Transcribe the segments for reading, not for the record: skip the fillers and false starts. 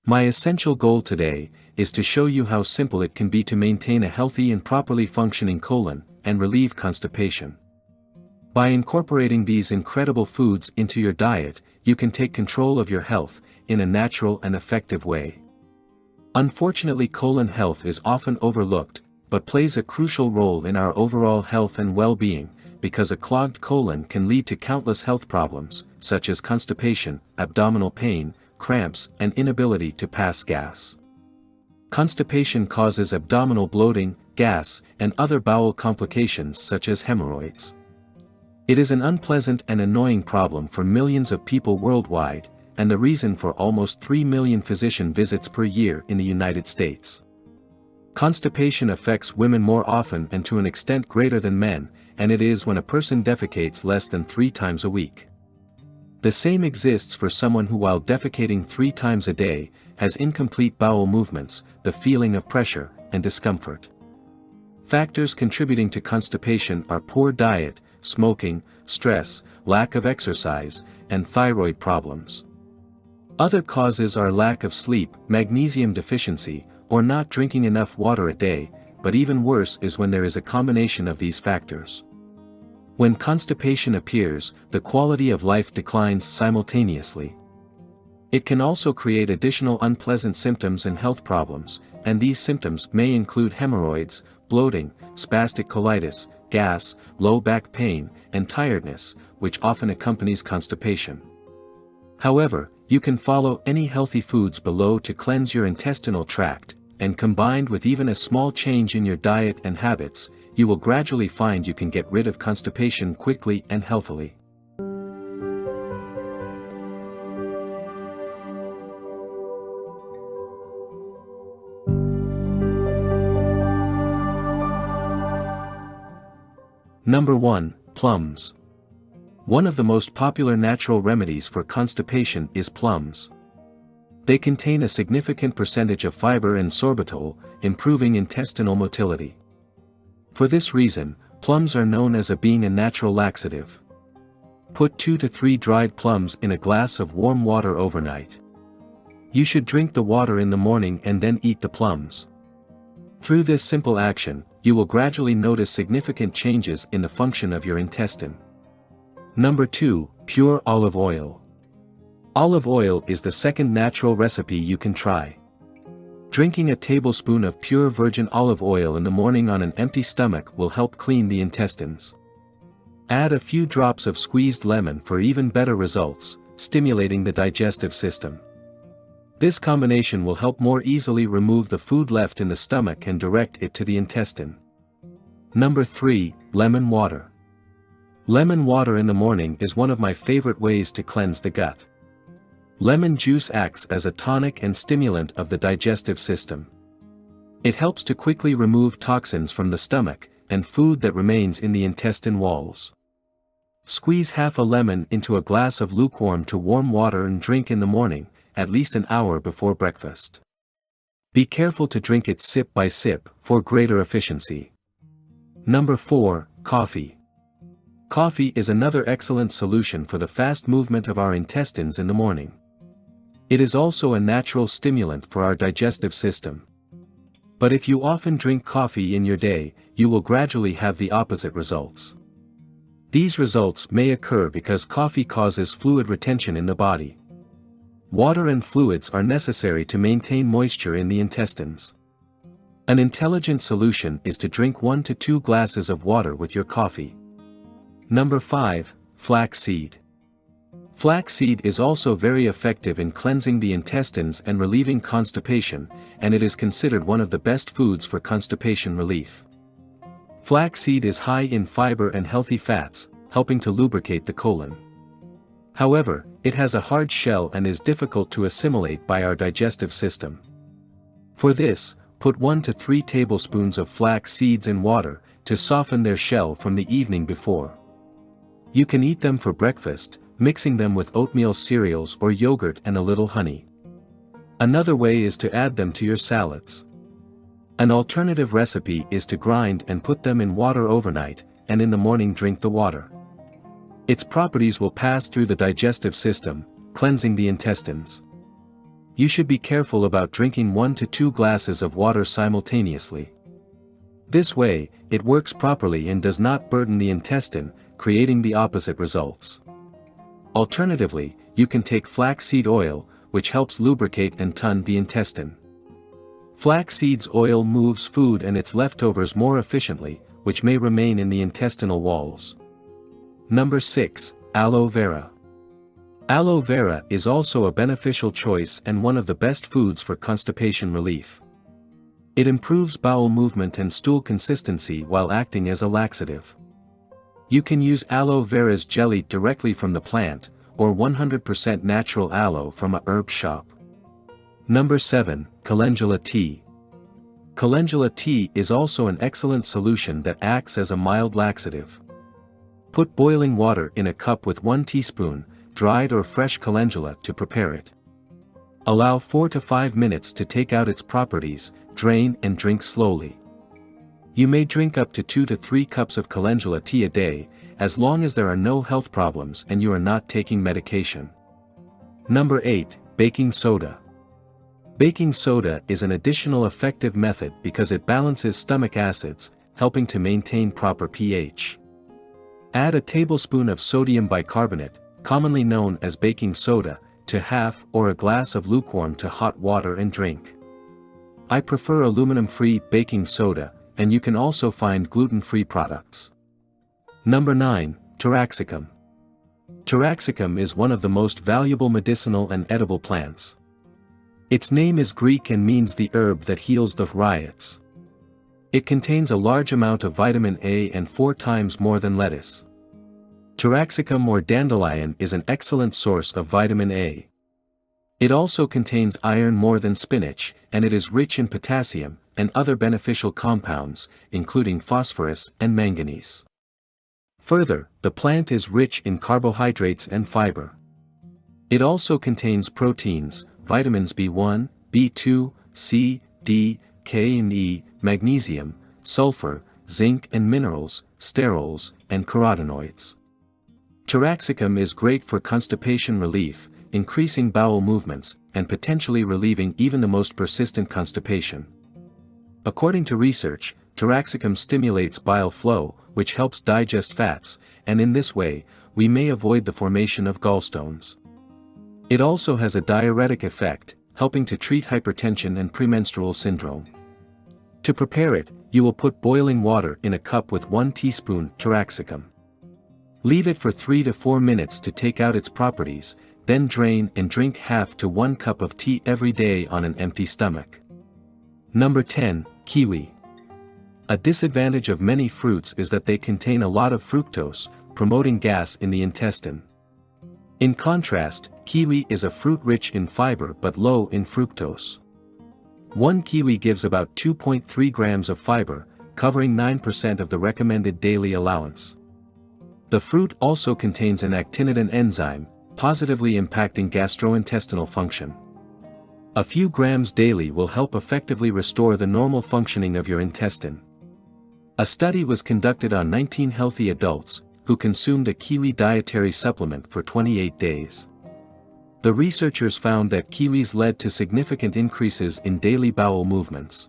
My essential goal today is to show you how simple it can be to maintain a healthy and properly functioning colon and relieve constipation. By incorporating these incredible foods into your diet, you can take control of your health in a natural and effective way. Unfortunately, colon health is often overlooked, but plays a crucial role in our overall health and well-being, because a clogged colon can lead to countless health problems, such as constipation, abdominal pain, cramps, and inability to pass gas. Constipation causes abdominal bloating, gas, and other bowel complications such as hemorrhoids. It is an unpleasant and annoying problem for millions of people worldwide, and the reason for almost 3 million physician visits per year in the United States. Constipation affects women more often and to an extent greater than men, and it is when a person defecates less than 3 times a week. The same exists for someone who, while defecating 3 times a day, has incomplete bowel movements, the feeling of pressure, and discomfort. Factors contributing to constipation are poor diet, smoking, stress, lack of exercise, and thyroid problems. Other causes are lack of sleep, magnesium deficiency, or not drinking enough water a day, but even worse is when there is a combination of these factors. When constipation appears, the quality of life declines simultaneously. It can also create additional unpleasant symptoms and health problems, and these symptoms may include hemorrhoids, bloating, spastic colitis, gas, low back pain, and tiredness, which often accompanies constipation. However, you can follow any healthy foods below to cleanse your intestinal tract, and combined with even a small change in your diet and habits, you will gradually find you can get rid of constipation quickly and healthily. Number 1. Plums. One of the most popular natural remedies for constipation is plums. They contain a significant percentage of fiber and sorbitol, improving intestinal motility. For this reason, plums are known as being a natural laxative. Put 2 to 3 dried plums in a glass of warm water overnight. You should drink the water in the morning and then eat the plums. Through this simple action, you will gradually notice significant changes in the function of your intestine. Number 2. Pure olive oil. Olive oil is the second natural recipe you can try. Drinking a tablespoon of pure virgin olive oil in the morning on an empty stomach will help clean the intestines. Add a few drops of squeezed lemon for even better results, stimulating the digestive system. This combination will help more easily remove the food left in the stomach and direct it to the intestine. Number 3. Lemon water. Lemon water in the morning is one of my favorite ways to cleanse the gut. Lemon juice acts as a tonic and stimulant of the digestive system. It helps to quickly remove toxins from the stomach and food that remains in the intestine walls. Squeeze half a lemon into a glass of lukewarm to warm water and drink in the morning, at least an hour before breakfast. Be careful to drink it sip by sip for greater efficiency. Number 4. Coffee. Coffee is another excellent solution for the fast movement of our intestines in the morning. It is also a natural stimulant for our digestive system. But if you often drink coffee in your day, you will gradually have the opposite results. These results may occur because coffee causes fluid retention in the body. Water and fluids are necessary to maintain moisture in the intestines. An intelligent solution is to drink 1 to 2 glasses of water with your coffee. Number 5. Flaxseed. Flaxseed is also very effective in cleansing the intestines and relieving constipation, and it is considered one of the best foods for constipation relief. Flaxseed is high in fiber and healthy fats, helping to lubricate the colon. However, it has a hard shell and is difficult to assimilate by our digestive system. For this, put 1 to 3 tablespoons of flax seeds in water to soften their shell from the evening before. You can eat them for breakfast, mixing them with oatmeal cereals or yogurt and a little honey. Another way is to add them to your salads. An alternative recipe is to grind and put them in water overnight, and in the morning drink the water. Its properties will pass through the digestive system, cleansing the intestines. You should be careful about drinking 1 to 2 glasses of water simultaneously. This way, it works properly and does not burden the intestine, creating the opposite results. Alternatively, you can take flaxseed oil, which helps lubricate and tone the intestine. Flaxseed's oil moves food and its leftovers more efficiently, which may remain in the intestinal walls. Number 6. Aloe vera. Aloe vera is also a beneficial choice and one of the best foods for constipation relief. It improves bowel movement and stool consistency while acting as a laxative. You can use aloe vera's jelly directly from the plant, or 100% natural aloe from a herb shop. Number 7. Calendula tea. Calendula tea is also an excellent solution that acts as a mild laxative. Put boiling water in a cup with 1 teaspoon, dried or fresh calendula to prepare it. Allow 4 to 5 minutes to take out its properties, drain and drink slowly. You may drink up to 2 to 3 cups of calendula tea a day, as long as there are no health problems and you are not taking medication. Number 8. Baking soda. Baking soda is an additional effective method because it balances stomach acids, helping to maintain proper pH. Add a tablespoon of sodium bicarbonate, commonly known as baking soda, to half or a glass of lukewarm to hot water and drink. I prefer aluminum-free baking soda, and you can also find gluten-free products. Number 9. Taraxacum. Taraxacum is one of the most valuable medicinal and edible plants. Its name is Greek and means the herb that heals the riots. It contains a large amount of vitamin A and 4 times more than lettuce. Taraxacum or dandelion is an excellent source of vitamin A. It also contains iron more than spinach, and it is rich in potassium and other beneficial compounds, including phosphorus and manganese. Further, the plant is rich in carbohydrates and fiber. It also contains proteins, vitamins B1, B2, C, D, K and E, magnesium, sulfur, zinc and minerals, sterols, and carotenoids. Taraxacum is great for constipation relief, increasing bowel movements, and potentially relieving even the most persistent constipation. According to research, taraxacum stimulates bile flow, which helps digest fats, and in this way, we may avoid the formation of gallstones. It also has a diuretic effect, helping to treat hypertension and premenstrual syndrome. To prepare it, you will put boiling water in a cup with 1 teaspoon taraxacum. Leave it for 3 to 4 minutes to take out its properties, then drain and drink half to 1 cup of tea every day on an empty stomach. Number 10. Kiwi. A disadvantage of many fruits is that they contain a lot of fructose, promoting gas in the intestine. In contrast, kiwi is a fruit rich in fiber but low in fructose. 1 kiwi gives about 2.3 grams of fiber, covering 9% of the recommended daily allowance. The fruit also contains an actinidin enzyme, positively impacting gastrointestinal function. A few grams daily will help effectively restore the normal functioning of your intestine. A study was conducted on 19 healthy adults, who consumed a kiwi dietary supplement for 28 days. The researchers found that kiwis led to significant increases in daily bowel movements.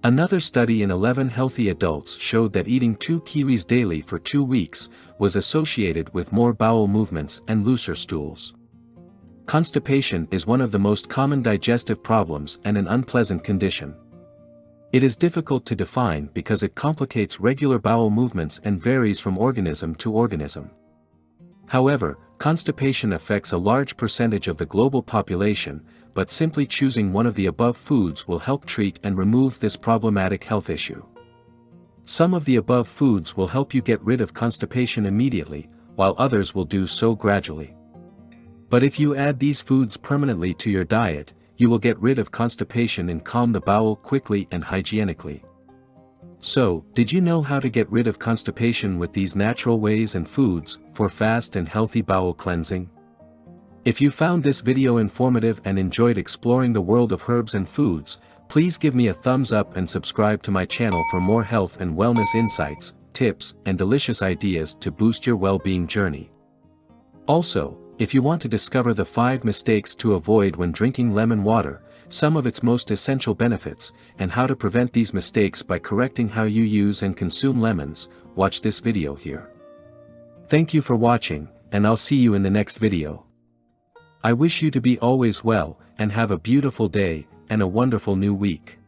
Another study in 11 healthy adults showed that eating 2 kiwis daily for 2 weeks was associated with more bowel movements and looser stools. Constipation is one of the most common digestive problems and an unpleasant condition. It is difficult to define because it complicates regular bowel movements and varies from organism to organism. However, constipation affects a large percentage of the global population, but simply choosing one of the above foods will help treat and remove this problematic health issue. Some of the above foods will help you get rid of constipation immediately, while others will do so gradually. But if you add these foods permanently to your diet, you will get rid of constipation and calm the bowel quickly and hygienically. So, did you know how to get rid of constipation with these natural ways and foods for fast and healthy bowel cleansing? If you found this video informative and enjoyed exploring the world of herbs and foods, please give me a thumbs up and subscribe to my channel for more health and wellness insights, tips, and delicious ideas to boost your well-being journey. Also, If you want to discover the 5 mistakes to avoid when drinking lemon water, some of its most essential benefits, and how to prevent these mistakes by correcting how you use and consume lemons, watch this video here. Thank you for watching, and I'll see you in the next video. I wish you to be always well, and have a beautiful day, and a wonderful new week.